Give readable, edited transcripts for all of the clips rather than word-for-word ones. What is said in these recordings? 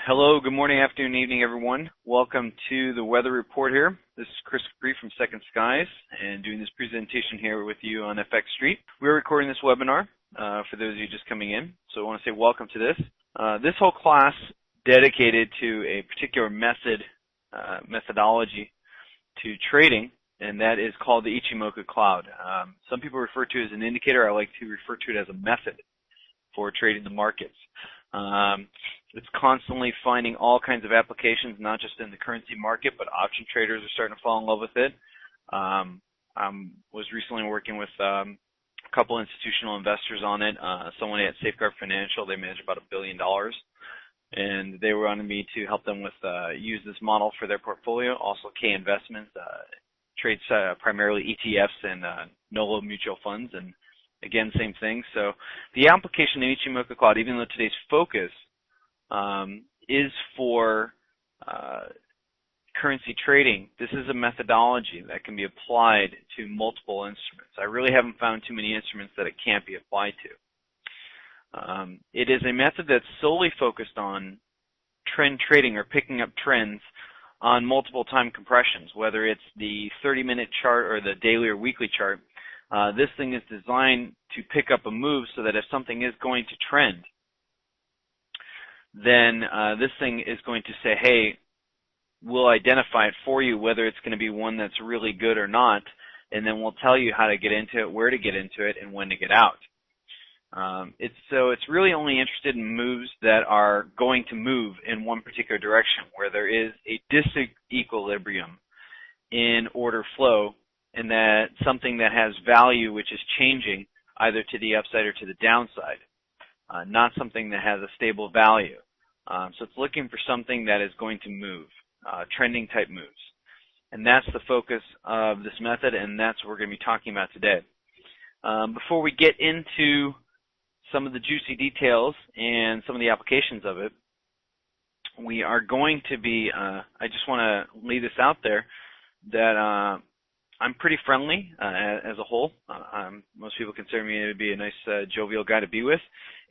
Hello, good morning, afternoon, evening, everyone. Welcome to the weather report here. This is Chris Capre from Second Skies and doing this presentation here with you on FX Street. We're recording this webinar for those of you just coming in, so I want to say welcome to this. This whole class dedicated to a particular methodology to trading, and that is called the Ichimoku Cloud. Some people refer to it as an indicator. I like to refer to it as a method for trading the markets. It's constantly finding all kinds of applications, not just in the currency market, but option traders are starting to fall in love with it. I was recently working with a couple institutional investors on it. Someone at Safeguard Financial, they manage about $1 billion, and they wanted me to help them with use this model for their portfolio. Also, K Investments trades primarily ETFs and NOLO mutual funds, and again, same thing. So the application in Ichimoku Cloud, even though today's focus is for currency trading, this is a methodology that can be applied to multiple instruments. I really haven't found too many instruments that it can't be applied to. It is a method that's solely focused on trend trading or picking up trends on multiple time compressions, whether it's the 30-minute chart or the daily or weekly chart. This thing is designed to pick up a move so that if something is going to trend, then this thing is going to say, hey, we'll identify it for you, whether it's going to be one that's really good or not, and then we'll tell you how to get into it, where to get into it, and when to get out. It's really only interested in moves that are going to move in one particular direction, where there is a disequilibrium in order flow, and that something that has value which is changing either to the upside or to the downside, not something that has a stable value. So it's looking for something that is going to move, trending type moves. And that's the focus of this method, and that's what we're going to be talking about today. Before we get into some of the juicy details and some of the applications of it, we are going to be, I just want to lay this out there, that I'm pretty friendly as a whole. Most people consider me to be a nice, jovial guy to be with.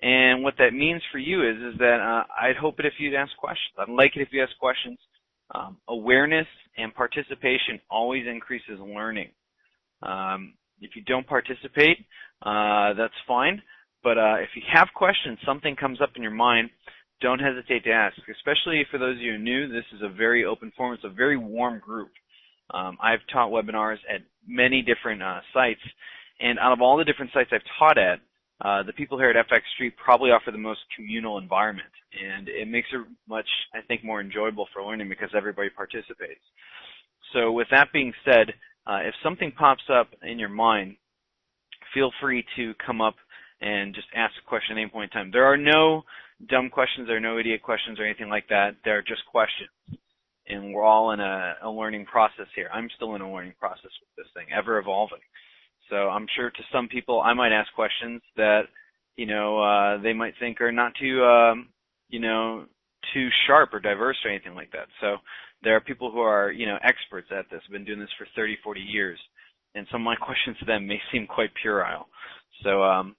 And what that means for you is that I'd hope it if you'd ask questions. I'd like it if you ask questions. Awareness and participation always increases learning. If you don't participate, that's fine. But if you have questions, something comes up in your mind, don't hesitate to ask. Especially for those of you who are new, this is a very open forum. It's a very warm group. I've taught webinars at many different sites, and out of all the different sites I've taught at, the people here at FX Street probably offer the most communal environment, and it makes it much, I think, more enjoyable for learning because everybody participates. So with that being said, if something pops up in your mind, feel free to come up and just ask a question at any point in time. There are no dumb questions, there are no idiot questions or anything like that. They're just questions. And we're all in a learning process here. I'm still in a learning process with this thing, ever evolving. So I'm sure to some people I might ask questions that, they might think are not too, too sharp or diverse or anything like that. So there are people who are, experts at this, have been doing this for 30, 40 years. And some of my questions to them may seem quite puerile. So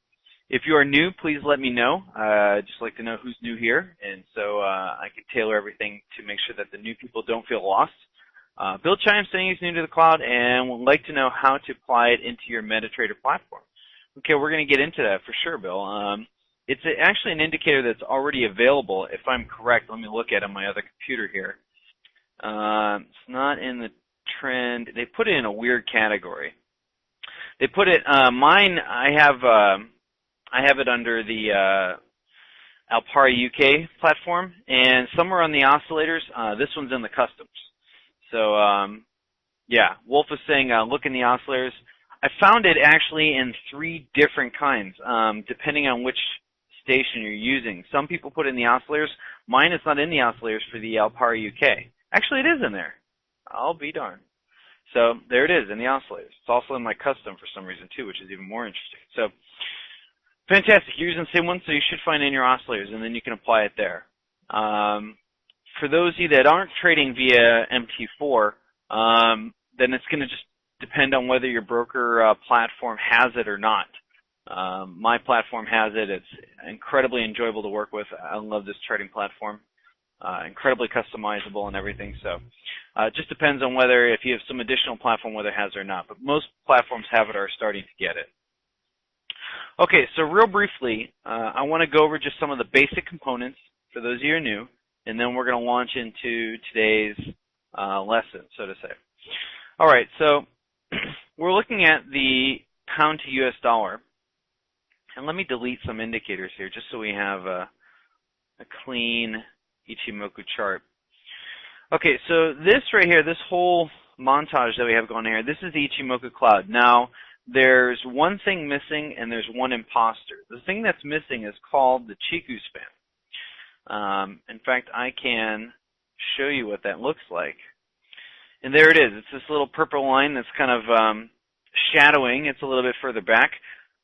if you are new, please let me know. I'd just like to know who's new here, and so I can tailor everything to make sure that the new people don't feel lost. Bill Chimes saying he's new to the cloud and would like to know how to apply it into your MetaTrader platform. Okay, we're going to get into that for sure, Bill. It's actually an indicator that's already available, if I'm correct. Let me look at it on my other computer here. It's not in the trend. They put it in a weird category. They put it, mine, I have it under the Alpari UK platform, and somewhere on the oscillators, this one's in the customs. So, yeah, Wolf is saying, look in the oscillators. I found it actually in 3 different kinds, depending on which station you're using. Some people put it in the oscillators. Mine is not in the oscillators for the Alpari UK. Actually, it is in there. I'll be darned. So there it is in the oscillators. It's also in my custom for some reason too, which is even more interesting. So fantastic. You're using the same one, so you should find it in your oscillators, and then you can apply it there. For those of you that aren't trading via MT4, then it's going to just depend on whether your broker platform has it or not. My platform has it. It's incredibly enjoyable to work with. I love this trading platform. incredibly customizable and everything. So it just depends on whether, if you have some additional platform, whether it has or not. But most platforms have it or are starting to get it. Okay, so real briefly, I want to go over just some of the basic components for those of you who are new, and then we're going to launch into today's lesson, so to say. All right, so we're looking at the pound to US dollar. And let me delete some indicators here just so we have a clean Ichimoku chart. Okay, so this right here, this whole montage that we have going here, this is the Ichimoku Cloud. Now, there's one thing missing and there's one imposter. The thing that's missing is called the Chiku span. In fact, I can show you what that looks like. And there it is. It's this little purple line that's kind of shadowing. It's a little bit further back.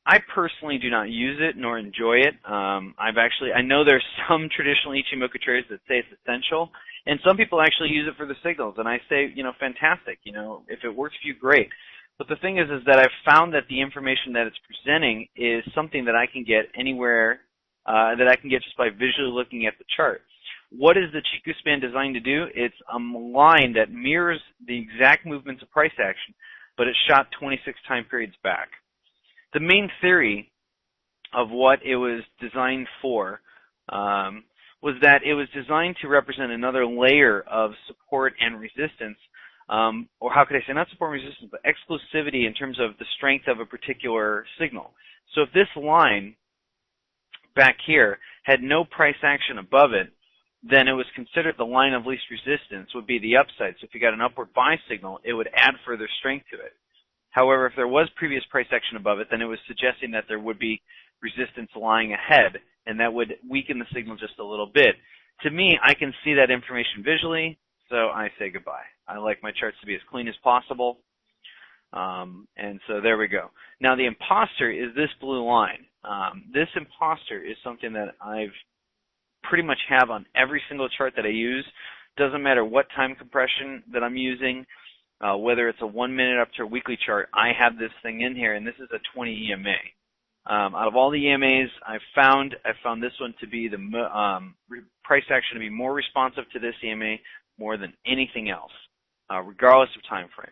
I personally do not use it nor enjoy it. I know there's some traditional Ichimoku traders that say it's essential, and some people actually use it for the signals. And I say, fantastic. If it works for you, great. But the thing is that I've found that the information that it's presenting is something that I can get anywhere, that I can get just by visually looking at the chart. What is the Chiku span designed to do? It's a line that mirrors the exact movements of price action, but it's shot 26 time periods back. The main theory of what it was designed for was that it was designed to represent another layer of support and resistance, or how could I say, not support and resistance, but exclusivity in terms of the strength of a particular signal. So if this line back here had no price action above it, then it was considered the line of least resistance would be the upside. So if you got an upward buy signal, it would add further strength to it. However, if there was previous price action above it, then it was suggesting that there would be resistance lying ahead, and that would weaken the signal just a little bit. To me, I can see that information visually, so I say goodbye. I like my charts to be as clean as possible, and so there we go. Now, the imposter is this blue line. This imposter is something that I've pretty much have on every single chart that I use. Doesn't matter what time compression that I'm using. Whether it's a 1 minute up to a weekly chart, I have this thing in here, and this is a 20 EMA. Out of all the EMAs I found this one to be the price action to be more responsive to this EMA more than anything else, regardless of time frame.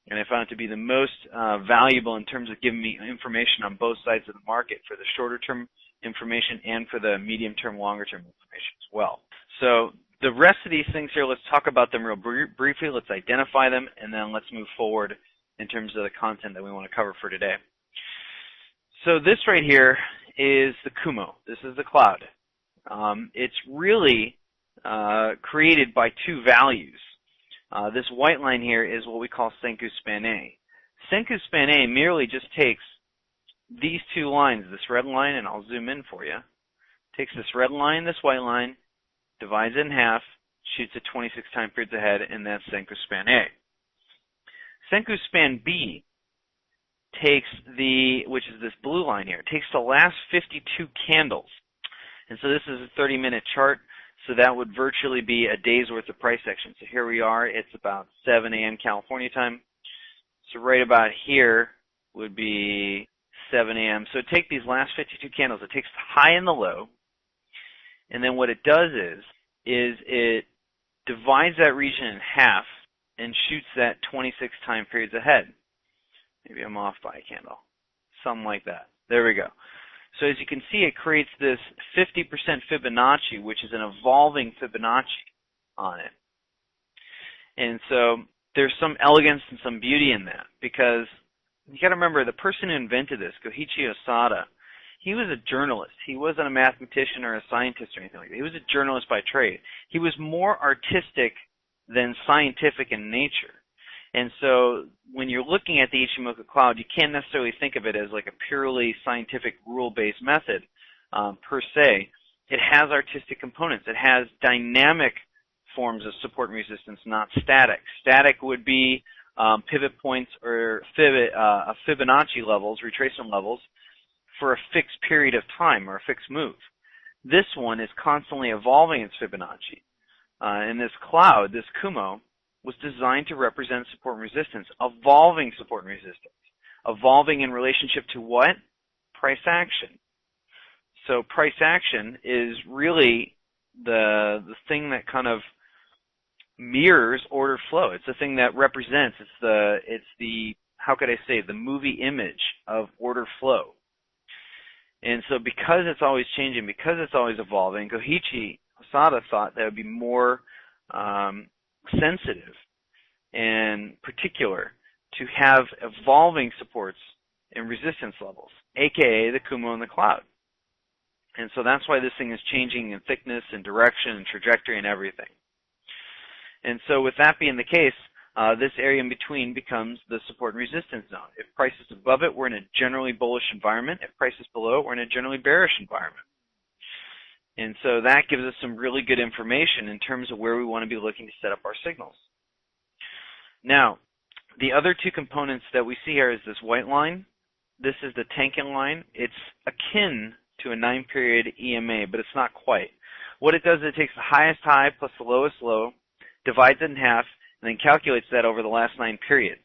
And I found it to be the most valuable in terms of giving me information on both sides of the market for the shorter term information and for the medium term, longer term information as well. So the rest of these things here, let's talk about them real briefly. Let's identify them, and then let's move forward in terms of the content that we want to cover for today. So this right here is the Kumo. This is the cloud. It's really created by two values. This white line here is what we call Senku Span A. Senku Span A merely just takes these two lines, this red line, and I'll zoom in for you, takes this red line, this white line, divides it in half, shoots it 26 time periods ahead, and that's Senku Span A. Senku Span B takes which is this blue line here, takes the last 52 candles. And so this is a 30-minute chart, so that would virtually be a day's worth of price action. So here we are, it's about 7 a.m. California time. So right about here would be 7 a.m. So take these last 52 candles, it takes the high and the low, and then what it does is it divides that region in half and shoots that 26 time periods ahead. Maybe I'm off by a candle. Something like that. There we go. So as you can see, it creates this 50% Fibonacci, which is an evolving Fibonacci on it. And so there's some elegance and some beauty in that, because you got to remember, the person who invented this, Goichi Osada, he was a journalist. He wasn't a mathematician or a scientist or anything like that. He was a journalist by trade. He was more artistic than scientific in nature. And so when you're looking at the Ichimoku Cloud, you can't necessarily think of it as like a purely scientific rule-based method per se. It has artistic components. It has dynamic forms of support and resistance, not static. Static would be pivot points or Fibonacci levels, retracement levels, for a fixed period of time or a fixed move. This one is constantly evolving its Fibonacci. And this cloud, this Kumo, was designed to represent support and resistance, evolving support and resistance. Evolving in relationship to what? Price action. So price action is really the thing that kind of mirrors order flow. It's the thing that represents. It's the how could I say, the movie image of order flow. And so because it's always changing, because it's always evolving, Goichi Hosada thought that it would be more sensitive and particular to have evolving supports and resistance levels, aka the Kumo and the Cloud. And so that's why this thing is changing in thickness and direction and trajectory and everything. And so with that being the case, this area in between becomes the support and resistance zone. If price is above it, we're in a generally bullish environment. If price is below it, we're in a generally bearish environment. And so that gives us some really good information in terms of where we want to be looking to set up our signals. Now, the other two components that we see here is this white line. This is the Tenkan line. It's akin to a 9-period EMA, but it's not quite. What it does is it takes the highest high plus the lowest low, divides it in half, and then calculates that over the last 9 periods.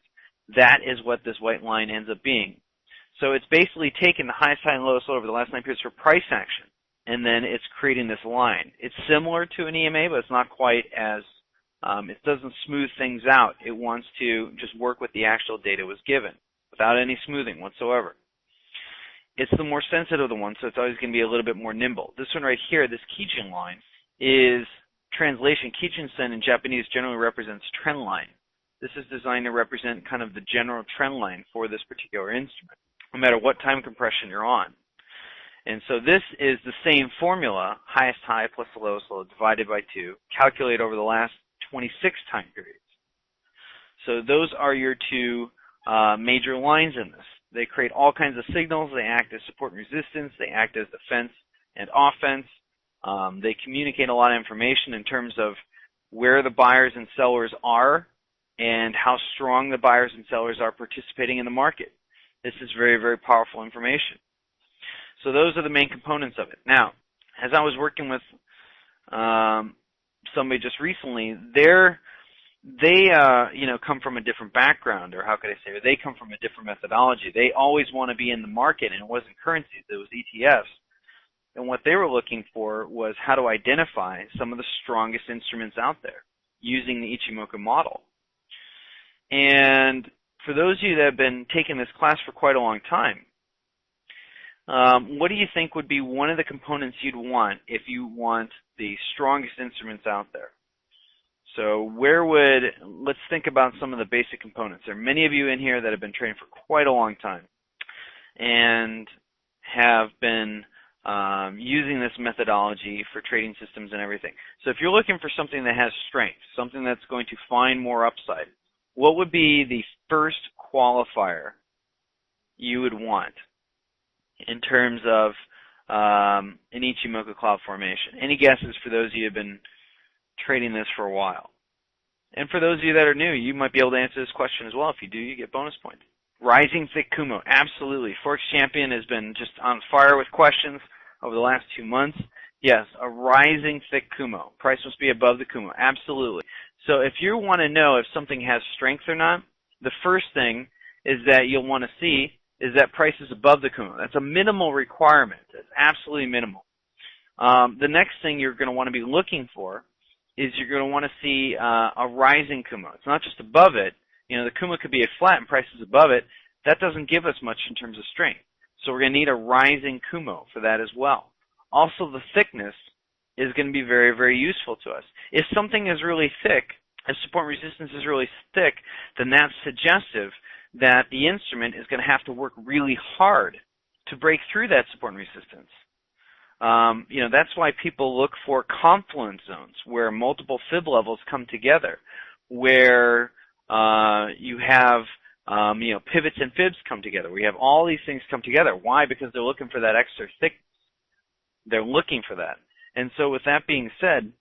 That is what this white line ends up being. So it's basically taken the highest high and lowest low over the last 9 periods for price action, and then it's creating this line. It's similar to an EMA, but it's not quite as, it doesn't smooth things out. It wants to just work with the actual data it was given, without any smoothing whatsoever. It's the more sensitive one, so it's always going to be a little bit more nimble. This one right here, this Kijin line, is translation. Kijin-sen in Japanese generally represents trend line. This is designed to represent kind of the general trend line for this particular instrument, no matter what time compression you're on. And so this is the same formula, highest high plus the lowest low divided by 2, calculate over the last 26 time periods. So those are your two major lines in this. They create all kinds of signals. They act as support and resistance. They act as defense and offense. They communicate a lot of information in terms of where the buyers and sellers are and how strong the buyers and sellers are participating in the market. This is very, very powerful information. So those are the main components of it. Now, as I was working with somebody just recently, they come from a different background, or how could I say, or they come from a different methodology. They always want to be in the market, and it wasn't currencies, it was ETFs. And what they were looking for was how to identify some of the strongest instruments out there using the Ichimoku model. And for those of you that have been taking this class for quite a long time, what do you think would be one of the components you'd want if you want the strongest instruments out there? So let's think about some of the basic components. There are many of you in here that have been trading for quite a long time and have been using this methodology for trading systems and everything. So if you're looking for something that has strength, something that's going to find more upside, what would be the first qualifier you would want in terms of an Ichimoku Cloud formation? Any guesses for those of you who have been trading this for a while? And for those of you that are new, you might be able to answer this question as well. If you do, you get bonus points. Rising thick Kumo, absolutely. Forex Champion has been just on fire with questions over the last 2 months. Yes, a rising thick Kumo. Price must be above the Kumo, absolutely. So if you want to know if something has strength or not, the first thing is that you'll want to see is that price is above the Kumo. That's a minimal requirement. It's absolutely minimal. The next thing you're going to want to be looking for is you're going to want to see a rising Kumo. It's not just above it. The Kumo could be a flat and price is above it. That doesn't give us much in terms of strength. So we're going to need a rising Kumo for that as well. Also, the thickness is going to be very, very useful to us. If something is really thick, if support and resistance is really thick, then that's suggestive that the instrument is going to have to work really hard to break through that support and resistance. That's why people look for confluence zones where multiple fib levels come together, where you have pivots and fibs come together. We have all these things come together. Why? Because they're looking for that extra thickness. They're looking for that. And so with that being said,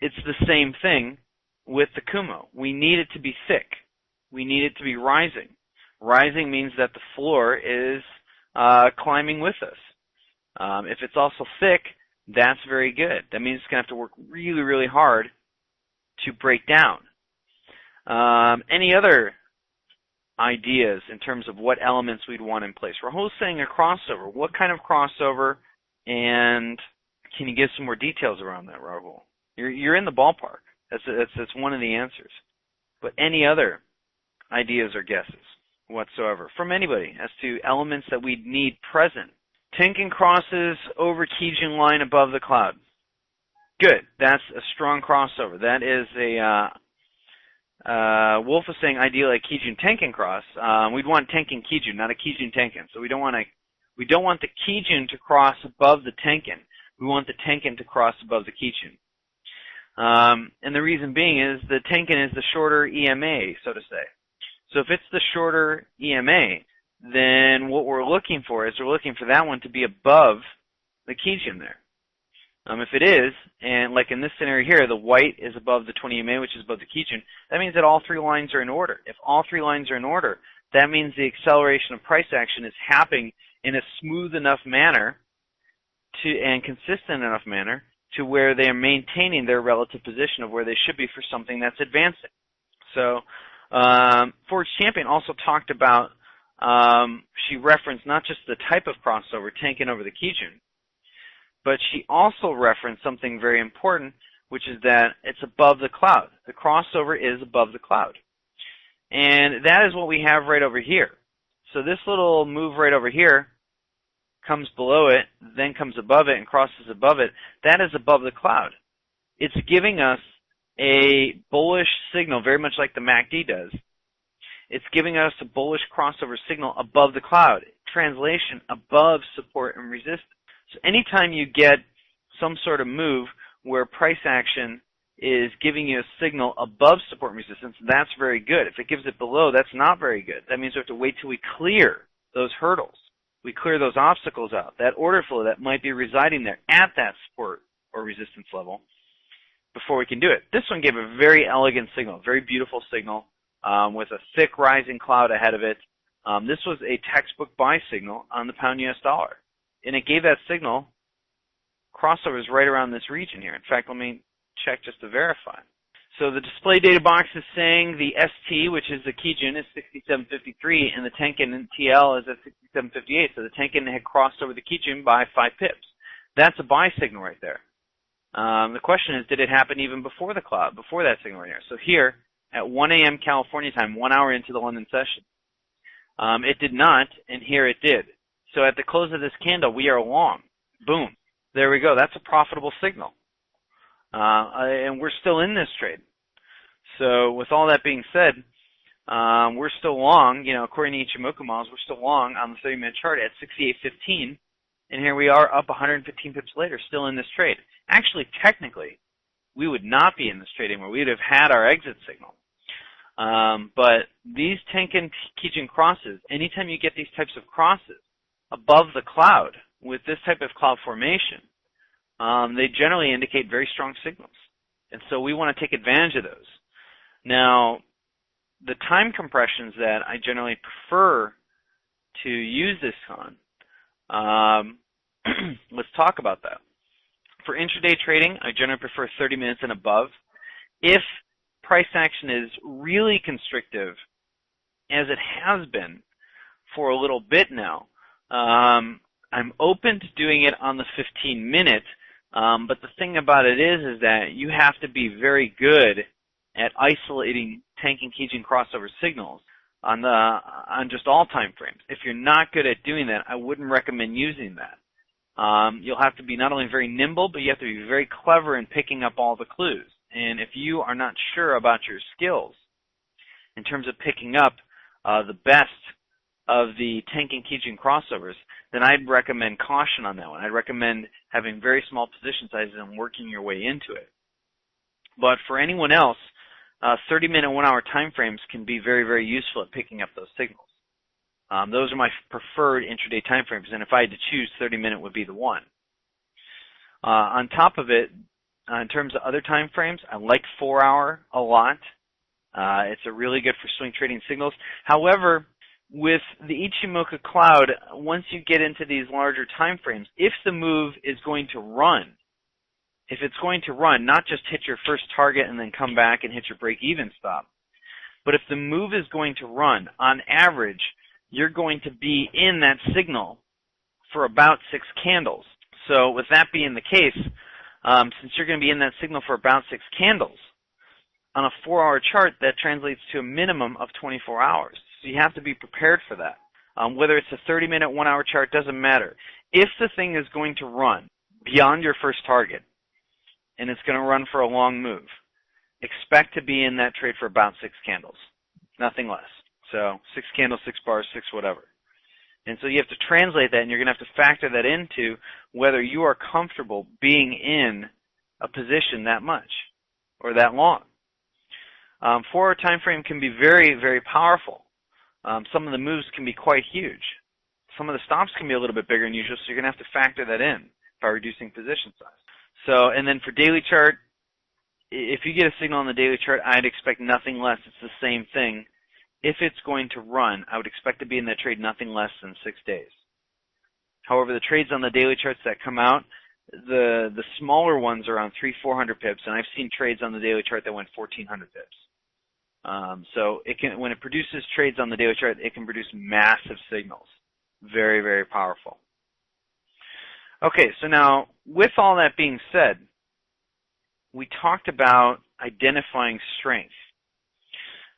it's the same thing with the Kumo. We need it to be thick. We need it to be rising. Rising means that the floor is climbing with us. If it's also thick, that's very good. That means it's going to have to work really, really hard to break down. Any other ideas in terms of what elements we'd want in place? We're wholesaling a crossover. What kind of crossover? And Can you give some more details around that, Rahul? You're in the ballpark. That's one of the answers. But any other ideas or guesses whatsoever from anybody as to elements that we need present? Tenkin crosses over Kijun line above the cloud. Good. That's a strong crossover. That is Wolf is saying ideally a Kijun Tenkin cross. We'd want Tenkin Kijun, not a Kijun Tenkin. So we don't want the Kijun to cross above the Tenkin. We want the Tenkin to cross above the Kijun. And the reason being is the Tenkin is the shorter EMA, so to say. So if it's the shorter EMA, then what we're looking for is we're looking for that one to be above the Kijun there. If it is, and like in this scenario here, the white is above the 20 EMA, which is above the Kijun, that means that all three lines are in order. If all three lines are in order, that means the acceleration of price action is happening in a smooth enough manner and consistent enough manner to where they are maintaining their relative position of where they should be for something that's advancing. So, Forex Champion also talked about, she referenced not just the type of crossover, Tenkin over the Kijun, but she also referenced something very important, which is that it's above the cloud. The crossover is above the cloud. And that is what we have right over here. So this little move right over here comes below it, then comes above it, and crosses above it. That is above the cloud. It's giving us a bullish signal, very much like the MACD does. It's giving us a bullish crossover signal above the cloud. Translation, above support and resistance. So anytime you get some sort of move where price action is giving you a signal above support and resistance, that's very good. If it gives it below, that's not very good. That means we have to wait till we clear those hurdles. We clear those obstacles out, that order flow that might be residing there at that support or resistance level before we can do it. This one gave a very elegant signal, very beautiful signal with a thick rising cloud ahead of it. This was a textbook buy signal on the pound US dollar. And it gave that signal, crossover is right around this region here. In fact, let me check just to verify. So the display data box is saying the ST, which is the Kijun, is 67.53, and the Tenkin and TL is at 67.58. So the Tenkin had crossed over the Kijun by 5 pips. That's a buy signal right there. The question is, did it happen even before the cloud, before that signal right here? So here, at 1 a.m. California time, 1 hour into the London session, it did not, and here it did. So at the close of this candle, we are long. Boom. There we go. That's a profitable signal. And we're still in this trade. So with all that being said, we're still long, according to Ichimoku models, we're still long on the 30-minute chart at 68.15. And here we are up 115 pips later, still in this trade. Actually, technically, we would not be in this trade anymore. We would have had our exit signal. But these Tenkin Kijun crosses, anytime you get these types of crosses above the cloud with this type of cloud formation, they generally indicate very strong signals. And so we want to take advantage of those. Now, the time compressions that I generally prefer to use this on, let's talk about that. For intraday trading, I generally prefer 30 minutes and above. If price action is really constrictive, as it has been for a little bit now, I'm open to doing it on the 15-minute, but the thing about it is that you have to be very good at isolating Tenkin Kijun crossover signals on just all time frames. If you're not good at doing that, I wouldn't recommend using that. You'll have to be not only very nimble, but you have to be very clever in picking up all the clues. And if you are not sure about your skills in terms of picking up the best of the Tenkin Kijun crossovers, then I'd recommend caution on that one. I'd recommend having very small position sizes and working your way into it. But for anyone else, 30-minute, 1-hour time frames can be very, very useful at picking up those signals. Those are my preferred intraday time frames, and if I had to choose, 30-minute would be the one. On top of it, in terms of other time frames, I like 4-hour a lot. It's a really good for swing trading signals. However, with the Ichimoku Cloud, once you get into these larger time frames, if the move is going to run, if it's going to run, not just hit your first target and then come back and hit your break-even stop, but if the move is going to run, on average, you're going to be in that signal for about 6 candles. So with that being the case, since you're going to be in that signal for about 6 candles, on a 4-hour chart, that translates to a minimum of 24 hours. So you have to be prepared for that. Whether it's a 30-minute, 1-hour chart, doesn't matter. If the thing is going to run beyond your first target, and it's going to run for a long move, expect to be in that trade for about 6 candles, nothing less. So 6 candles, 6 bars, 6 whatever. And so you have to translate that, and you're going to have to factor that into whether you are comfortable being in a position that much or that long. 4-hour time frame can be very, very powerful. Some of the moves can be quite huge. Some of the stops can be a little bit bigger than usual, so you're going to have to factor that in by reducing position size. So, and then for daily chart, if you get a signal on the daily chart, I'd expect nothing less. It's the same thing. If it's going to run, I would expect to be in that trade nothing less than 6 days. However, the trades on the daily charts that come out, the smaller ones are around 300-400 pips, and I've seen trades on the daily chart that went 1,400 pips. So it can, when it produces trades on the daily chart, it can produce massive signals. Very, very powerful. Okay, so now with all that being said, we talked about identifying strength.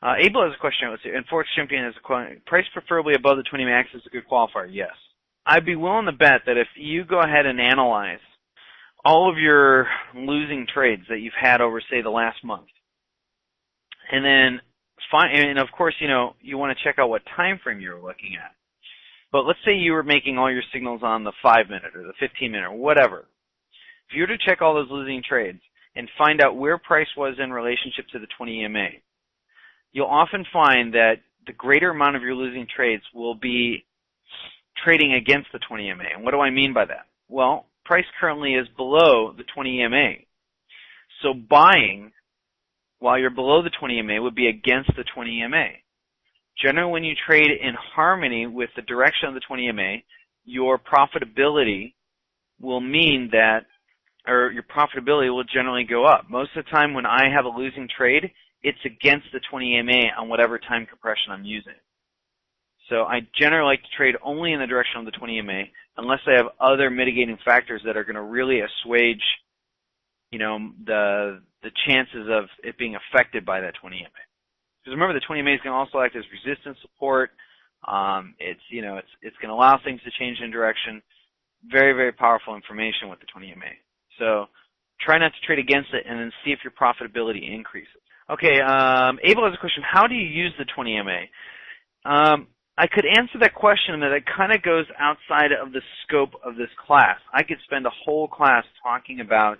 Abel has a question. Let's see. And Forex Champion has a question. Price preferably above the 20 max is a good qualifier. Yes. I'd be willing to bet that if you go ahead and analyze all of your losing trades that you've had over, say, the last month, and then and of course, you know, you want to check out what time frame you're looking at. But let's say you were making all your signals on the 5-minute or the 15-minute or whatever. If you were to check all those losing trades and find out where price was in relationship to the 20 EMA, you'll often find that the greater amount of your losing trades will be trading against the 20 EMA. And what do I mean by that? Well, price currently is below the 20 EMA. So buying while you're below the 20 EMA would be against the 20 EMA. Generally, when you trade in harmony with the direction of the 20 EMA, your profitability will mean that, or your profitability will generally go up. Most of the time when I have a losing trade, it's against the 20 EMA on whatever time compression I'm using. So I generally like to trade only in the direction of the 20 EMA unless I have other mitigating factors that are going to really assuage, you know, the chances of it being affected by that 20 EMA. Because remember, the 20 EMA is going to also act as resistance support. It's going to allow things to change in direction. Very, very powerful information with the 20 EMA. So try not to trade against it and then see if your profitability increases. Okay, Abel has a question. How do you use the 20 EMA? I could answer that question in that it kind of goes outside of the scope of this class. I could spend a whole class talking about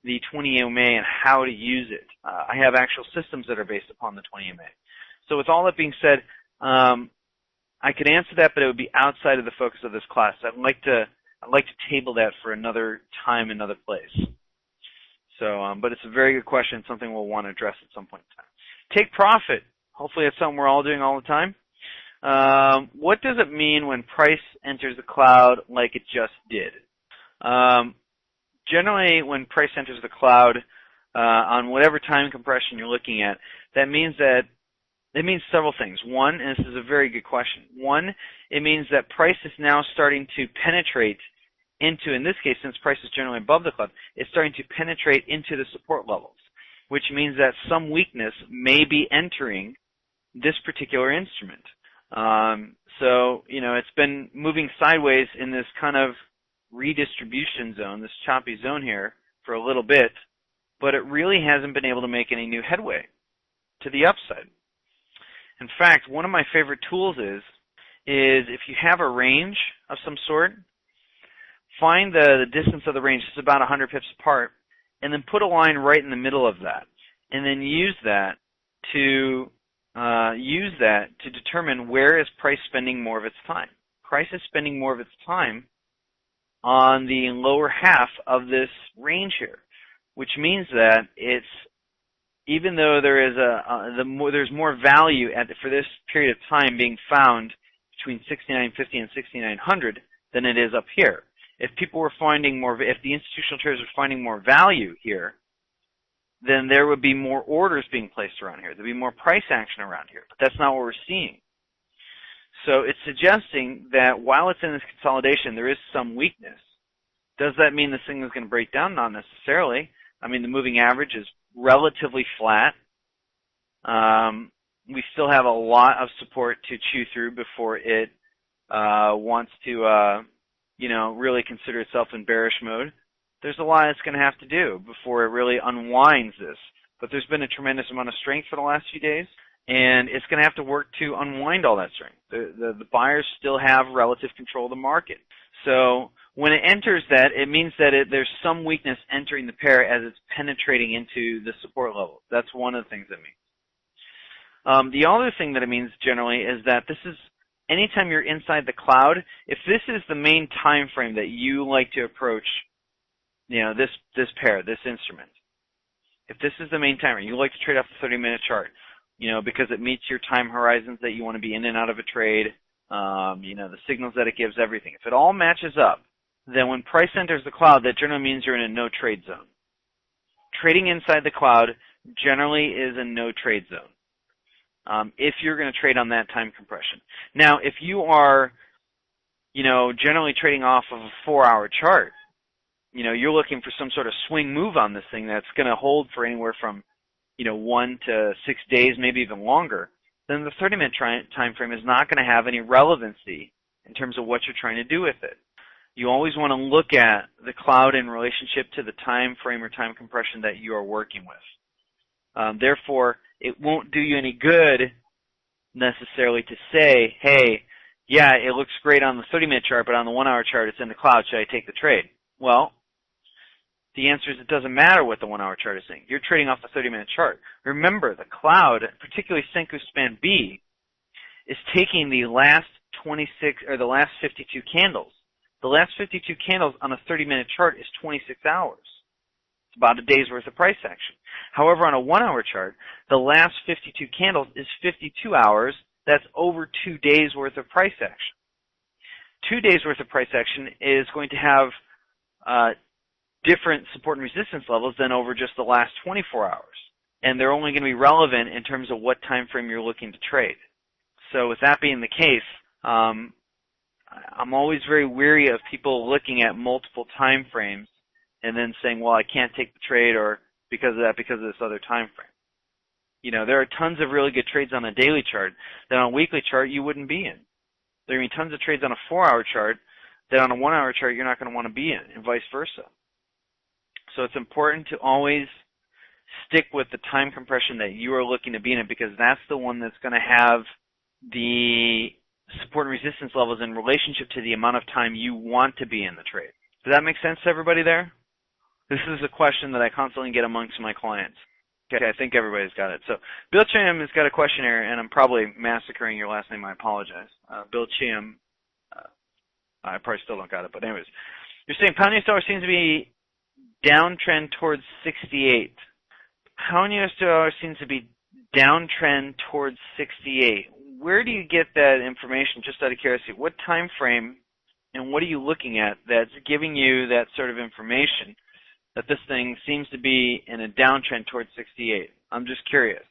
the 20 EMA and how to use it. I have actual systems that are based upon the 20 EMA. So with all that being said, I could answer that, but it would be outside of the focus of this class. I'd like to table that for another time, another place. So, but it's a very good question, something we'll want to address at some point in time. Take profit. Hopefully that's something we're all doing all the time. What does it mean when price enters the cloud like it just did? Generally, when price enters the cloud, on whatever time compression you're looking at, it means several things. One, and this is a very good question. One, it means that price is now starting to penetrate into, in this case, since price is generally above the cloud, it's starting to penetrate into the support levels, which means that some weakness may be entering this particular instrument. So, you know, it's been moving sideways in this kind of redistribution zone, this choppy zone here, for a little bit, but it really hasn't been able to make any new headway to the upside. In fact, one of my favorite tools is if you have a range of some sort, find the distance of the range, it's about 100 pips apart, and then put a line right in the middle of that, and then use that to determine where is price spending more of its time. Price is spending more of its time on the lower half of this range here, which means that it's, even though there is there's more value for this period of time being found between 6950 and 6900 than it is up here. If people were finding more, if the institutional traders were finding more value here, then there would be more orders being placed around here. There'd be more price action around here, but that's not what we're seeing. So it's suggesting that while it's in this consolidation, there is some weakness. Does that mean the signal is going to break down? Not necessarily. I mean, the moving average is relatively flat. We still have a lot of support to chew through before it wants to, really consider itself in bearish mode. There's a lot it's going to have to do before it really unwinds this. But there's been a tremendous amount of strength for the last few days, and it's going to have to work to unwind all that strength. The buyers still have relative control of the market. So when it enters that, it means that there's some weakness entering the pair as it's penetrating into the support level. That's one of the things it means. The other thing that it means generally is that this is anytime you're inside the cloud, if this is the main time frame that you like to approach, this pair, this instrument, if this is the main time frame, you like to trade off the 30-minute chart, because it meets your time horizons that you want to be in and out of a trade, the signals that it gives, everything. If it all matches up, then when price enters the cloud, that generally means you're in a no-trade zone. Trading inside the cloud generally is a no-trade zone. If you're going to trade on that time compression. Now, if you are, generally trading off of a 4-hour chart, you're looking for some sort of swing move on this thing that's going to hold for anywhere from, 1 to 6 days, maybe even longer, then the 30-minute time frame is not going to have any relevancy in terms of what you're trying to do with it. You always want to look at the cloud in relationship to the time frame or time compression that you are working with. Therefore, it won't do you any good necessarily to say, hey, yeah, it looks great on the 30-minute chart, but on the 1-hour chart it's in the cloud. Should I take the trade? Well, the answer is it doesn't matter what the 1-hour chart is saying. You're trading off the 30-minute chart. Remember, the cloud, particularly Senkou Span B, is taking the last 26 or the last 52 candles. The last 52 candles on a 30-minute chart is 26 hours. It's about a day's worth of price action. However, on a 1-hour chart, the last 52 candles is 52 hours. That's over 2 days worth of price action. 2 days worth of price action is going to have different support and resistance levels than over just the last 24 hours. And they're only going to be relevant in terms of what time frame you're looking to trade. So with that being the case, I'm always very weary of people looking at multiple time frames and then saying, well, I can't take the trade or because of this other time frame. There are tons of really good trades on a daily chart that on a weekly chart you wouldn't be in. There are tons of trades on a 4-hour chart that on a 1-hour chart you're not going to want to be in, and vice versa. So it's important to always stick with the time compression that you are looking to be in, because that's the one that's going to have the support and resistance levels in relationship to the amount of time you want to be in the trade. Does that make sense to everybody there? This is a question that I constantly get amongst my clients. Okay, I think everybody's got it. So Bill Chiam has got a question here, and I'm probably massacring your last name. I apologize. Bill Chiam, I probably still don't got it, but anyways. You're saying pound US dollar seems to be downtrend towards 68. Pound US dollar seems to be downtrend towards 68. Where do you get that information, just out of curiosity? What time frame and what are you looking at that's giving you that sort of information that this thing seems to be in a downtrend towards 68? I'm just curious.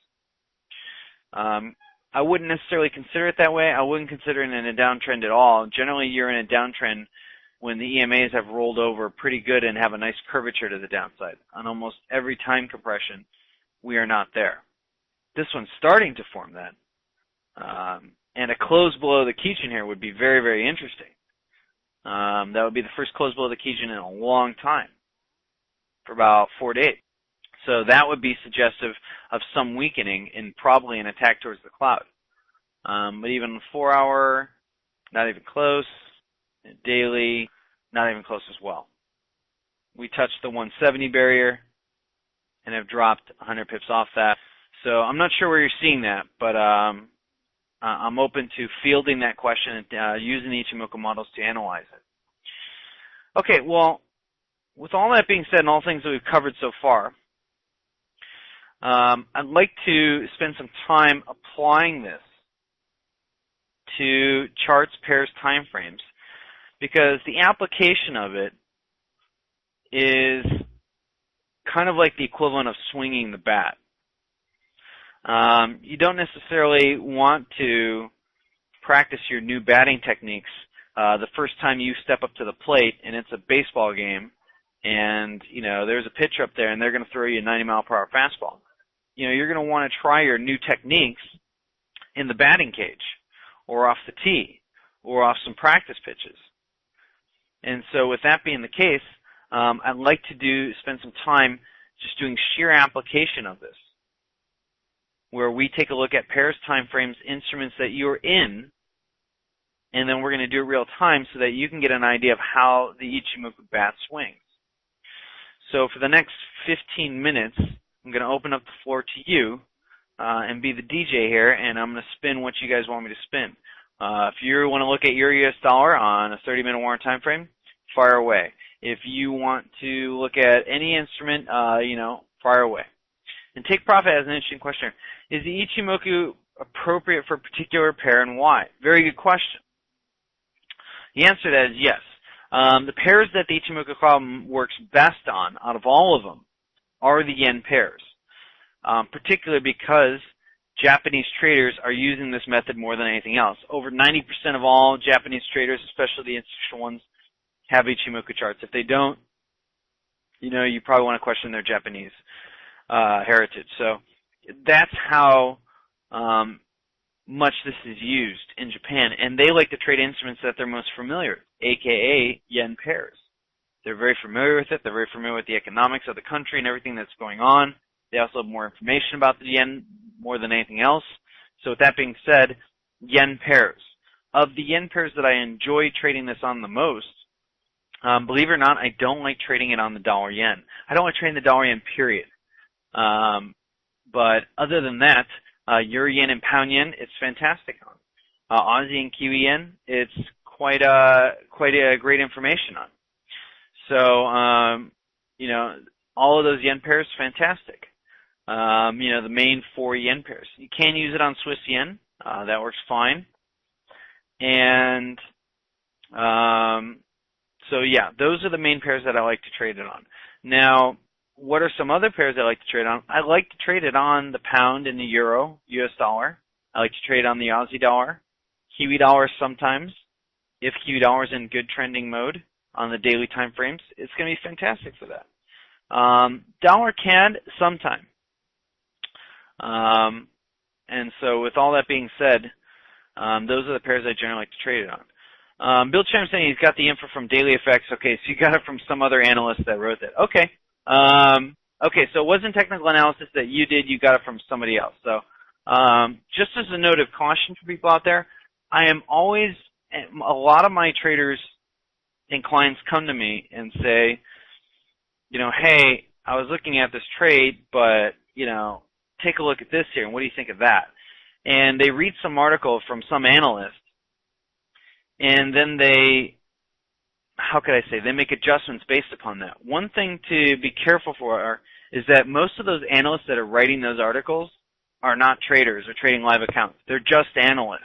I wouldn't necessarily consider it that way. I wouldn't consider it in a downtrend at all. Generally, you're in a downtrend when the EMAs have rolled over pretty good and have a nice curvature to the downside. On almost every time compression, we are not there. This one's starting to form that. And a close below the Kijun here would be very, very interesting. That would be the first close below the Kijun in a long time, for about 4 days. So that would be suggestive of some weakening and probably an attack towards the cloud. But even the 4-hour, not even close. Daily, not even close as well. We touched the 170 barrier and have dropped 100 pips off that. So I'm not sure where you're seeing that, but I'm open to fielding that question and using the Ichimoku models to analyze it. Okay, well, with all that being said and all things that we've covered so far, I'd like to spend some time applying this to charts, pairs, time frames, because the application of it is kind of like the equivalent of swinging the bat. You don't necessarily want to practice your new batting techniques the first time you step up to the plate and it's a baseball game and, there's a pitcher up there and they're going to throw you a 90-mile-per-hour fastball. You're going to want to try your new techniques in the batting cage or off the tee or off some practice pitches. And so with that being the case, I'd like to spend some time just doing sheer application of this, where we take a look at pairs, time frames, instruments that you're in, and then we're going to do it real time so that you can get an idea of how the Ichimoku bat swings. So for the next 15 minutes, I'm going to open up the floor to you and be the DJ here, and I'm going to spin what you guys want me to spin. If you want to look at your US dollar on a 30-minute warrant time frame, fire away. If you want to look at any instrument, fire away. And take profit as an interesting question. Is the Ichimoku appropriate for a particular pair and why? Very good question. The answer to that is yes. The pairs that the Ichimoku Cloud works best on, out of all of them, are the yen pairs, particularly because Japanese traders are using this method more than anything else. Over 90% of all Japanese traders, especially the institutional ones, have Ichimoku charts. If they don't, you probably want to question their Japanese heritage. So that's how much this is used in Japan, and they like to trade instruments that they're most familiar with, aka yen pairs. They're very familiar with it. They're very familiar with the economics of the country and everything that's going on. They also have more information about the yen more than anything else. So with that being said, yen pairs. Of the yen pairs that I enjoy trading this on the most, believe it or not, I don't like trading it on the dollar yen. I don't like trading the dollar yen, period. But other than that, euro yen and pound yen, it's fantastic on. Aussie and Kiwi yen, it's quite a great information on. So, all of those yen pairs, fantastic. The main 4 yen pairs. You can use it on Swiss yen. That works fine. And, so yeah, those are the main pairs that I like to trade it on. Now, what are some other pairs I like to trade on? I like to trade it on the pound and the euro, US dollar. I like to trade on the Aussie dollar, Kiwi dollar sometimes. If Kiwi dollar is in good trending mode on the daily time frames, it's going to be fantastic for that. Dollar CAD, sometime. And so with all that being said, those are the pairs I generally like to trade it on. Bill Cham saying he's got the info from Daily Effects. Okay, so you got it from some other analyst that wrote that. Okay. Okay, so it wasn't technical analysis that you did. You got it from somebody else. So just as a note of caution for people out there, I am always, a lot of my traders and clients come to me and say, hey, I was looking at this trade, but, take a look at this here, and what do you think of that? And they read some article from some analyst, and then they make adjustments based upon that. One thing to be careful for is that most of those analysts that are writing those articles are not traders or trading live accounts. They're just analysts.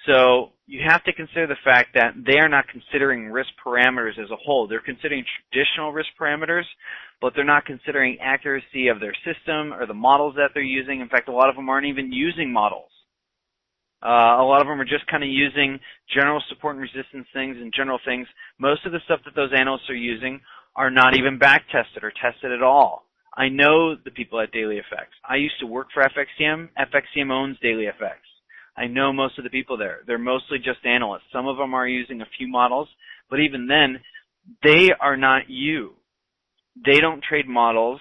So you have to consider the fact that they are not considering risk parameters as a whole. They're considering traditional risk parameters, but they're not considering accuracy of their system or the models that they're using. In fact, a lot of them aren't even using models. A lot of them are just kind of using general support and resistance things and general things. Most of the stuff that those analysts are using are not even back tested or tested at all. I know the people at Daily Effects. I used to work for FXCM. FXCM owns Daily Effects. I know most of the people there. They're mostly just analysts. Some of them are using a few models, but even then, they are not you. They don't trade models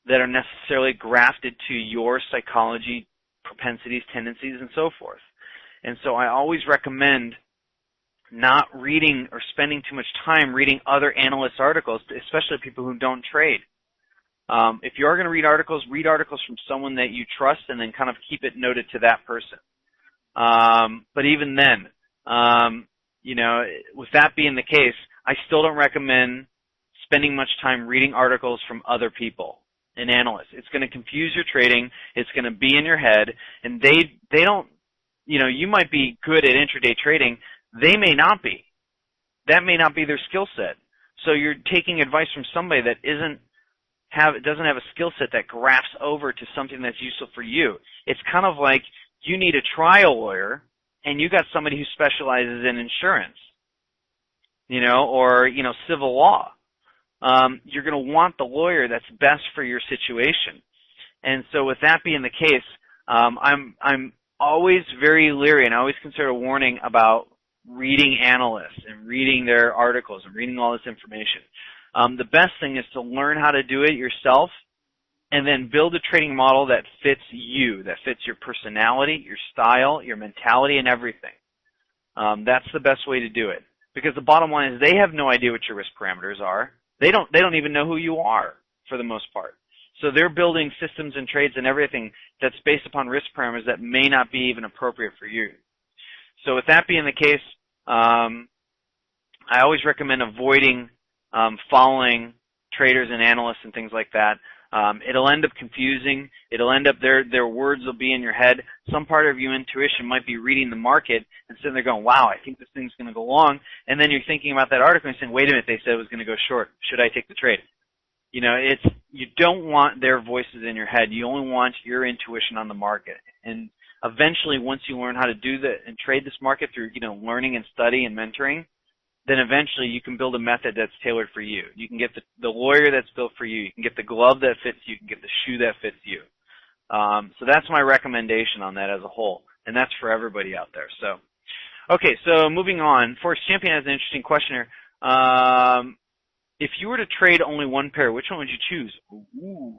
that are necessarily grafted to your psychology, propensities, tendencies, and so forth. And so I always recommend not reading or spending too much time reading other analysts' articles, especially people who don't trade. If you are going to read articles from someone that you trust and then kind of keep it noted to that person. But even then, with that being the case, I still don't recommend spending much time reading articles from other people and analysts. It's going to confuse your trading. It's going to be in your head, and they don't, you might be good at intraday trading. They may not be. That may not be their skill set. So you're taking advice from somebody that doesn't have a skill set that grafts over to something that's useful for you. It's kind of like you need a trial lawyer and you got somebody who specializes in insurance, or, civil law. You're going to want the lawyer that's best for your situation. And so with that being the case, I'm always very leery, and I always consider a warning about reading analysts and reading their articles and reading all this information. The best thing is to learn how to do it yourself and then build a trading model that fits you, that fits your personality, your style, your mentality, and everything. That's the best way to do it. Because the bottom line is they have no idea what your risk parameters are. They don't even know who you are for the most part. So they're building systems and trades and everything that's based upon risk parameters that may not be even appropriate for you. So with that being the case, I always recommend avoiding following traders and analysts and things like that. It'll end up confusing. It'll end up their words will be in your head. Some part of your intuition might be reading the market and sitting there going, wow, I think this thing's going to go long. And then you're thinking about that article and saying, wait a minute, they said it was going to go short. Should I take the trade? You don't want their voices in your head. You only want your intuition on the market. And eventually, once you learn how to do that and trade this market through, learning and study and mentoring, then eventually you can build a method that's tailored for you. You can get the lawyer that's built for you. You can get the glove that fits you. You can get the shoe that fits you. So that's my recommendation on that as a whole. And that's for everybody out there. So, okay, so moving on. Forex Champion has an interesting question here. If you were to trade only one pair, which one would you choose? Ooh.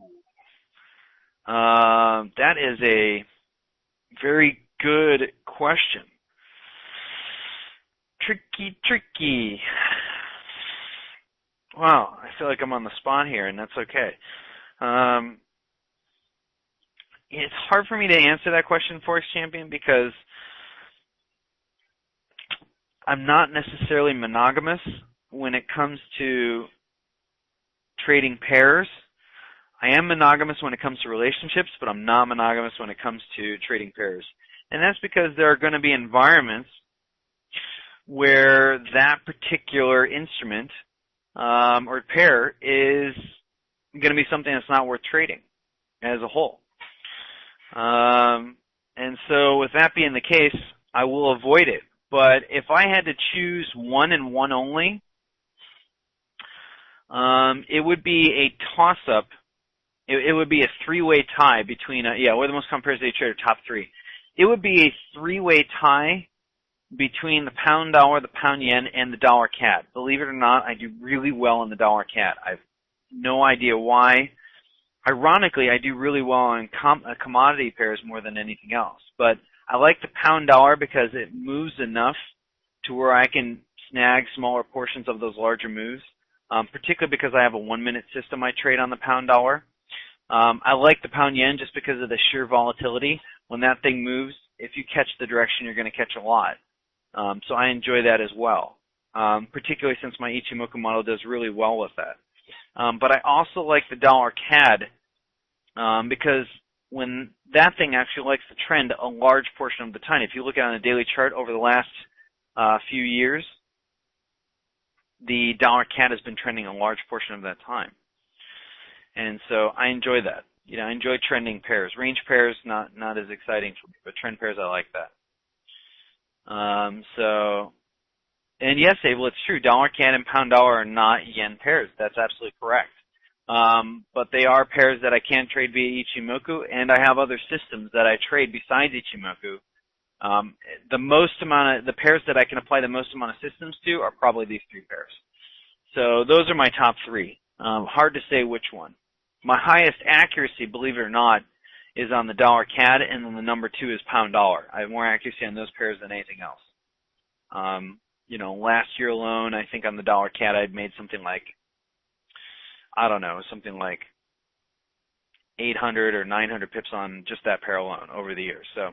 That is a very good question. Tricky. Wow, I feel like I'm on the spot here, and that's okay. It's hard for me to answer that question, Forex Champion, because I'm not necessarily monogamous when it comes to trading pairs. I am monogamous when it comes to relationships, but I'm not monogamous when it comes to trading pairs. And that's because there are going to be environments where that particular instrument or pair is going to be something that's not worth trading as a whole. And so with that being the case, I will avoid it. But if I had to choose one and one only, it would be a toss-up. It would be a three-way tie between, what are the most common pairs they trade are top three. It would be a three-way tie between the pound dollar, the pound yen, and the dollar CAD. Believe it or not, I do really well in the dollar CAD. I have no idea why. Ironically, I do really well on commodity pairs more than anything else. But I like the pound dollar because it moves enough to where I can snag smaller portions of those larger moves, particularly because I have a 1-minute system I trade on the pound dollar. I like the pound yen just because of the sheer volatility. When that thing moves, if you catch the direction, you're going to catch a lot. So I enjoy that as well, particularly since my Ichimoku model does really well with that. But I also like the dollar CAD because when that thing actually likes to trend a large portion of the time. If you look at it on a daily chart over the last few years, the dollar CAD has been trending a large portion of that time. And so I enjoy that. I enjoy trending pairs. Range pairs, not as exciting for me, but trend pairs, I like that. And yes, Abel, it's true. Dollar CAD and pound dollar are not yen pairs. That's absolutely correct. But they are pairs that I can trade via Ichimoku, and I have other systems that I trade besides Ichimoku. The pairs that I can apply the most amount of systems to are probably these three pairs. So those are my top three. Hard to say which one. My highest accuracy, believe it or not, is on the dollar CAD, and then the number 2 is pound dollar. I have more accuracy on those pairs than anything else. Last year alone, I think on the dollar CAD, I'd made something like 800 or 900 pips on just that pair alone over the years. So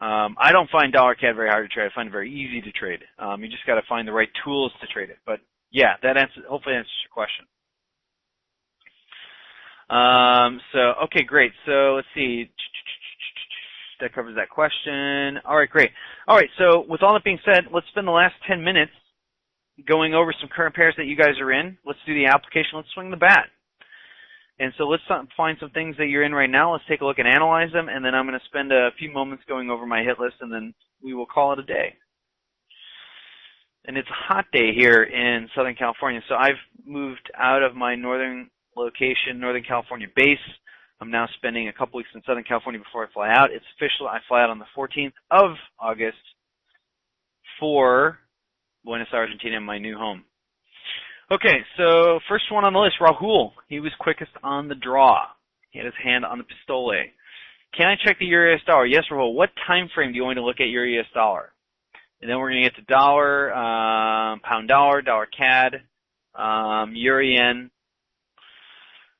I don't find dollar CAD very hard to trade. I find it very easy to trade. You just got to find the right tools to trade it. But yeah, hopefully answers your question. Okay, great. So let's see. That covers that question. All right, great. All right, so with all that being said, let's spend the last 10 minutes going over some current pairs that you guys are in. Let's do the application. Let's swing the bat. And so let's find some things that you're in right now. Let's take a look and analyze them, and then I'm going to spend a few moments going over my hit list, and then we will call it a day. And it's a hot day here in Southern California, so I've moved out of my northern location, Northern California base. I'm now spending a couple weeks in Southern California before I fly out. It's official. I fly out on the 14th of August for Buenos Aires, Argentina, my new home. Okay, so first one on the list, Rahul. He was quickest on the draw. He had his hand on the pistole. Can I check the Euro-US dollar? Yes, Rahul. What time frame do you want to look at Euro-US dollar? And then we're going to get to dollar, pound dollar, dollar CAD, euro yen.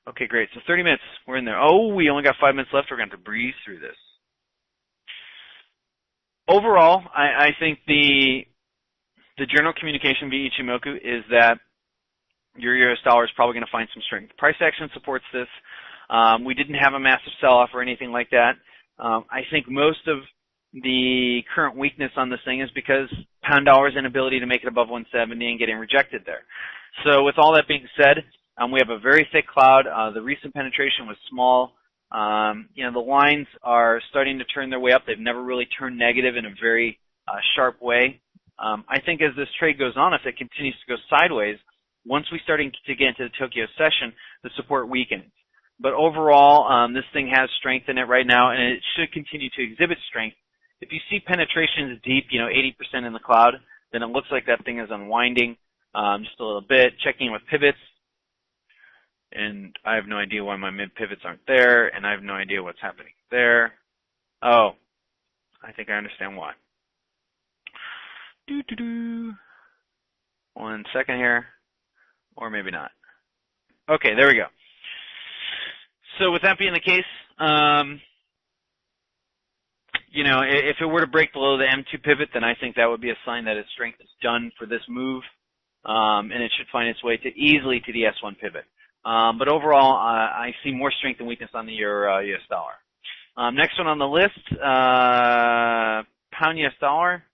Okay, great. So 30 minutes. We're in there. Oh, we only got 5 minutes left. We're going to have to breeze through this. Overall, I think the general communication via Ichimoku is that your US dollar is probably going to find some strength. Price action supports this. We didn't have a massive sell-off or anything like that. I think most of the current weakness on this thing is because pound dollar's inability to make it above 170 and getting rejected there. So with all that being said, we have a very thick cloud. The recent penetration was small. The lines are starting to turn their way up. They've never really turned negative in a very sharp way. I think as this trade goes on, if it continues to go sideways, once we start to get into the Tokyo session, the support weakens. But overall, this thing has strength in it right now, and it should continue to exhibit strength. If you see penetrations deep, 80% in the cloud, then it looks like that thing is unwinding just a little bit. Checking with pivots, and I have no idea why my mid pivots aren't there, and I have no idea what's happening there. Oh, I think I understand why. One second here, or maybe not. Okay, there we go. So with that being the case, if it were to break below the M2 pivot, then I think that would be a sign that its strength is done for this move, and it should find its way easily to the S1 pivot. But overall, I see more strength and weakness on the Euro-US dollar. Next one on the list, Pound-US dollar.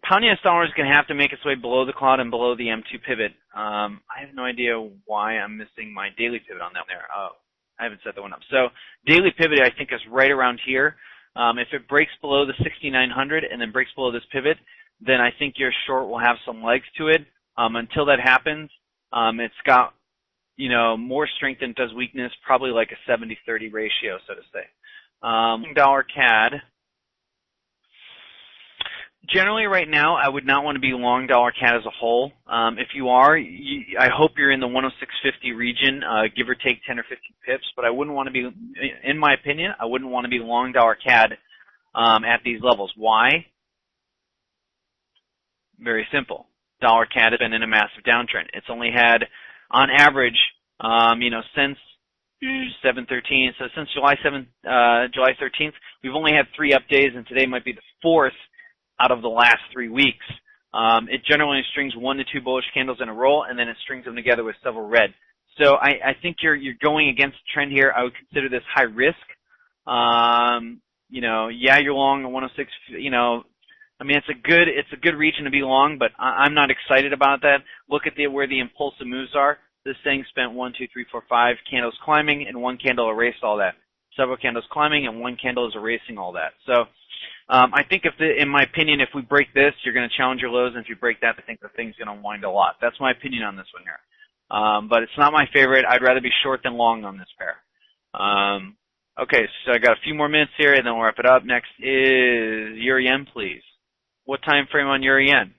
Pound-US dollar is going to have to make its way below the cloud and below the M2 pivot. I have no idea why I'm missing my daily pivot on that there. Oh, I haven't set that one up. So daily pivot, I think, is right around here. If it breaks below the 6,900 and then breaks below this pivot, then I think your short will have some legs to it. Until that happens, it's got more strength than it does weakness, probably like a 70-30 ratio, so to say. Dollar CAD. Generally, right now, I would not want to be long dollar CAD as a whole. If you are, I hope you're in the 106.50 region, give or take 10 or 15 pips. But I wouldn't want to be, in my opinion, I wouldn't want to be long dollar CAD at these levels. Why? Very simple. Dollar CAD has been in a massive downtrend. It's only had, on average, since 7/13, so since July 13th, we've only had 3 up days, and today might be the 4th out of the last 3 weeks. It generally strings 1 to 2 bullish candles in a row, and then it strings them together with several red. So I think you're going against the trend here. I would consider this high risk. You're long at 106. It's a good region to be long, but I'm not excited about that. Look at where the impulsive moves are. This thing spent 1, 2, 3, 4, 5 candles climbing, and 1 candle erased all that. Several candles climbing, and 1 candle is erasing all that. So I think in my opinion, if we break this, you're going to challenge your lows, and if you break that, I think the thing's going to unwind a lot. That's my opinion on this one here. But it's not my favorite. I'd rather be short than long on this pair. Okay, so I got a few more minutes here, and then we'll wrap it up. Next is Euro Yen, please. What time frame on Euro Yen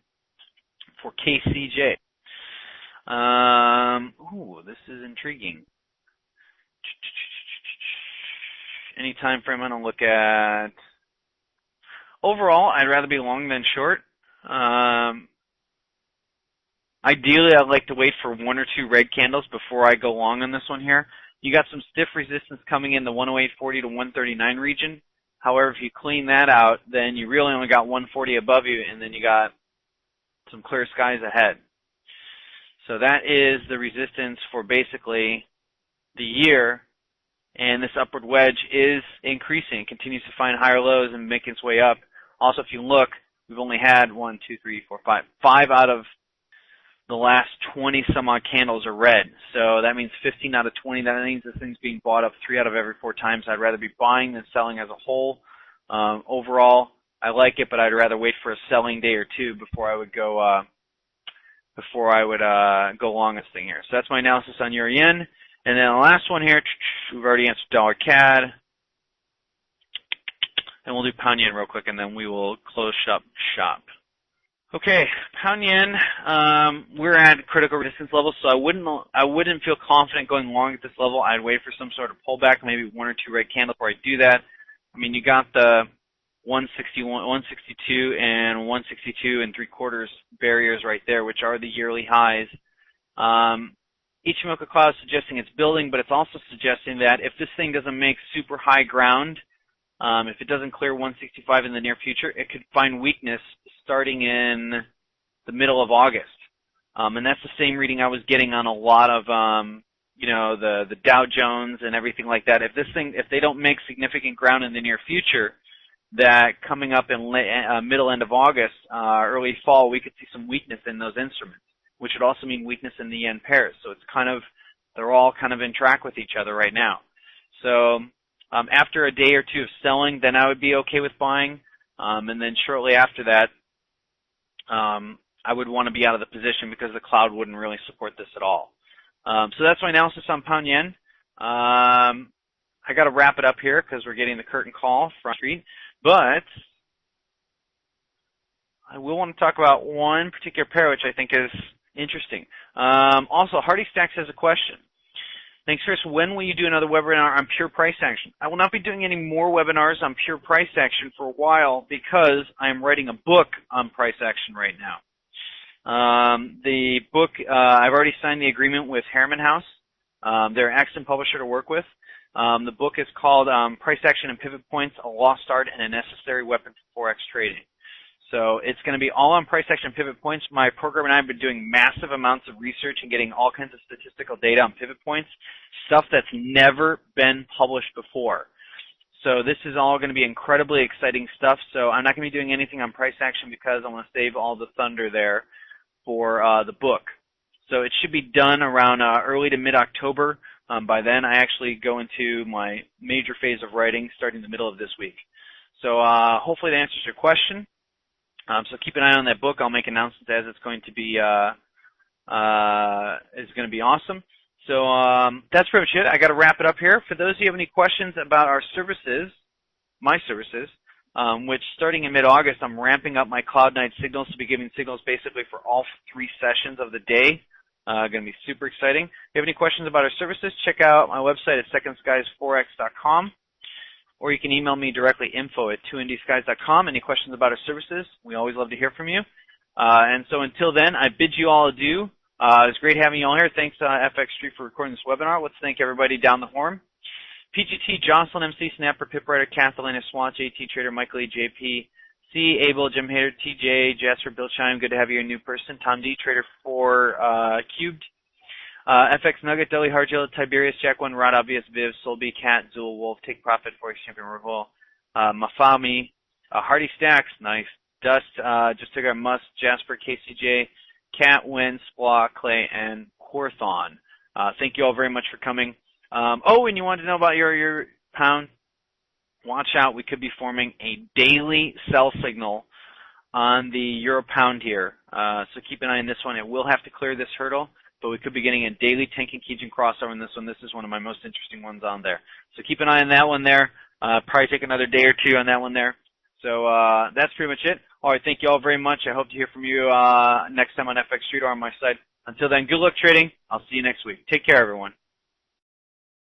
for KCJ? This is intriguing. Any time frame I don't look at. Overall, I'd rather be long than short. Ideally, I'd like to wait for 1 or 2 red candles before I go long on this one here. You got some stiff resistance coming in the 108.40 to 139 region. However, if you clean that out, then you really only got 140 above you, and then you got some clear skies ahead. So that is the resistance for basically the year, and this upward wedge is increasing. It continues to find higher lows and make its way up. Also, if you look, we've only had 5 the last 20 some odd candles are red. So that means 15 out of 20. That means this thing's being bought up 3 out of every 4 times. I'd rather be buying than selling as a whole. Overall, I like it, but I'd rather wait for a selling day or two before I would go go long this thing here. So that's my analysis on euro yen. And then the last one here, we've already answered dollar CAD. And we'll do pound yen real quick, and then we will close shop. Okay, pound yen, we're at critical resistance levels, so I wouldn't feel confident going long at this level. I'd wait for some sort of pullback, maybe 1 or 2 red candles before I do that. I mean, you got the 161, 162, and 162 and 3/4 barriers right there, which are the yearly highs. Ichimoku Cloud is suggesting it's building, but it's also suggesting that if this thing doesn't make super high ground, if it doesn't clear 165 in the near future, it could find weakness starting in the middle of August. And that's the same reading I was getting on a lot of, the Dow Jones and everything like that. If they don't make significant ground in the near future, that coming up in middle end of August, early fall, we could see some weakness in those instruments, which would also mean weakness in the yen pairs. So they're all kind of in track with each other right now. So after a day or two of selling, then I would be okay with buying. And then shortly after that, I would want to be out of the position because the cloud wouldn't really support this at all. So that's my analysis on pound yen. I got to wrap it up here because we're getting the curtain call from Street. But I will want to talk about one particular pair which I think is interesting. Also, Hardy Stacks has a question. Thanks, Chris. When will you do another webinar on pure price action? I will not be doing any more webinars on pure price action for a while because I am writing a book on price action right now. The book, I've already signed the agreement with Harriman House. They're an excellent publisher to work with. The book is called Price Action and Pivot Points, a Lost Art and a Necessary Weapon for Forex Trading. So it's going to be all on price action pivot points. My program and I have been doing massive amounts of research and getting all kinds of statistical data on pivot points, stuff that's never been published before. So this is all going to be incredibly exciting stuff. So I'm not going to be doing anything on price action because I want to save all the thunder there for the book. So it should be done around early to mid-October. By then, I actually go into my major phase of writing starting the middle of this week. So hopefully that answers your question. So keep an eye on that book. I'll make announcements as it's going to be awesome. So that's pretty much it. I got to wrap it up here. For those of you who have any questions about our services, my services, which starting in mid-August, I'm ramping up my Cloud Night signals to be giving signals basically for all 3 sessions of the day. Going to be super exciting. If you have any questions about our services, check out my website at secondskiesforex.com. Or you can email me directly, info@twoindieskies.com. Any questions about our services? We always love to hear from you. And so until then, I bid you all adieu. It was great having you all here. Thanks, FX Street, for recording this webinar. Let's thank everybody down the horn. PGT, Jocelyn, MC, Snapper, Pipwriter, Kathleen, Swatch, AT Trader, Michael E, JP, C, Abel, Jim Hader, TJ, Jasper, Bill Chime. Good to have you, a new person. Tom D, Trader 4 Cubed. FX Nugget, Deli, Harjil, Tiberius, Jack 1, Rod Obvious, Viv, Solby, Cat, Zool, Wolf, Take Profit, Forex Champion, Revol, Mafami, Hardy Stacks, nice. Dust, Just Took Our Must, Jasper, KCJ, Cat, Win, Splaw, Clay, and Corthon. Thank you all very much for coming. Oh, and you wanted to know about your pound? Watch out, we could be forming a daily sell signal on the euro pound here. So keep an eye on this one. It will have to clear this hurdle, but we could be getting a daily Tenkan Kijun crossover in this one. This is one of my most interesting ones on there. So keep an eye on that one there. Probably take another day or two on that one there. So that's pretty much it. All right, thank you all very much. I hope to hear from you next time on FX Street or on my site. Until then, good luck trading. I'll see you next week. Take care, everyone.